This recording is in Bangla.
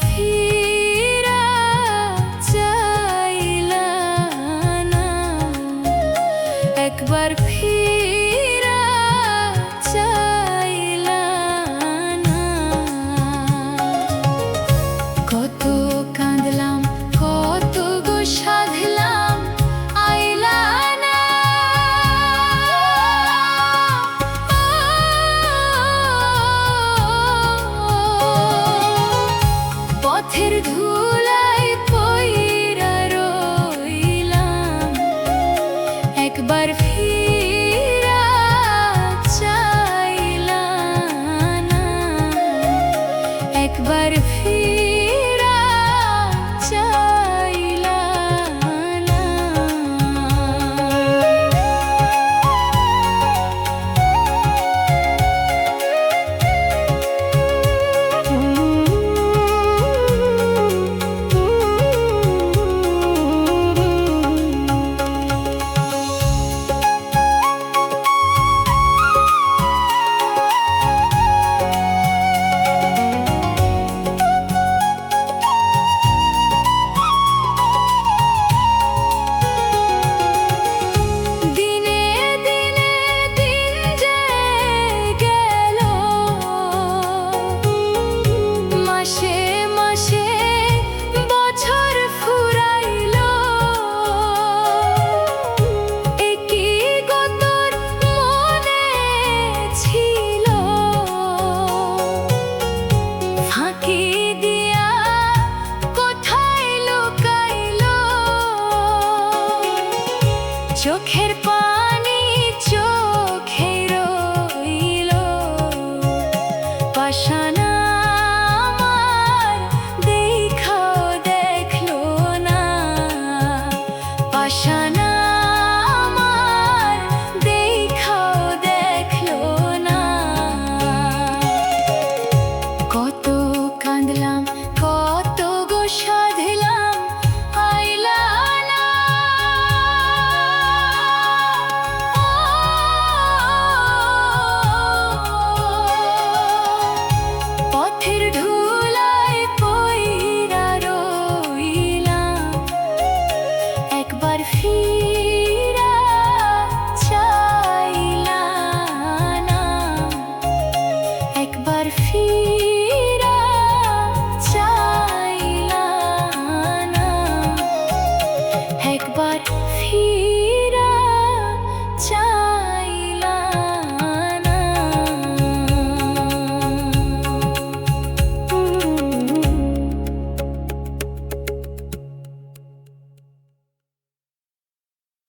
ফিরা চাইলা না, একবার ফিরা চাইলা না। কত কাঁদলাম, কত গো সাধলাম, আইলা না। পথের ধুলায় পইরা রইলাম, একবার ফিরা চাইলা না, একবার ফিরা চাইলা না। চোখের পানি চোখে রইল, পাশানা আমার দেখাও দেখলো না, পাশানা আমার দেখাও দেখলো না। কত কাঁদলাম, কত গো সাধলাম, আইলা না। পথের ধুলায় পইরা রইলাম, একবার ফিরা চাইলা না, একবার ফিরা চাইলা না, একবার ফিরা চাইলা।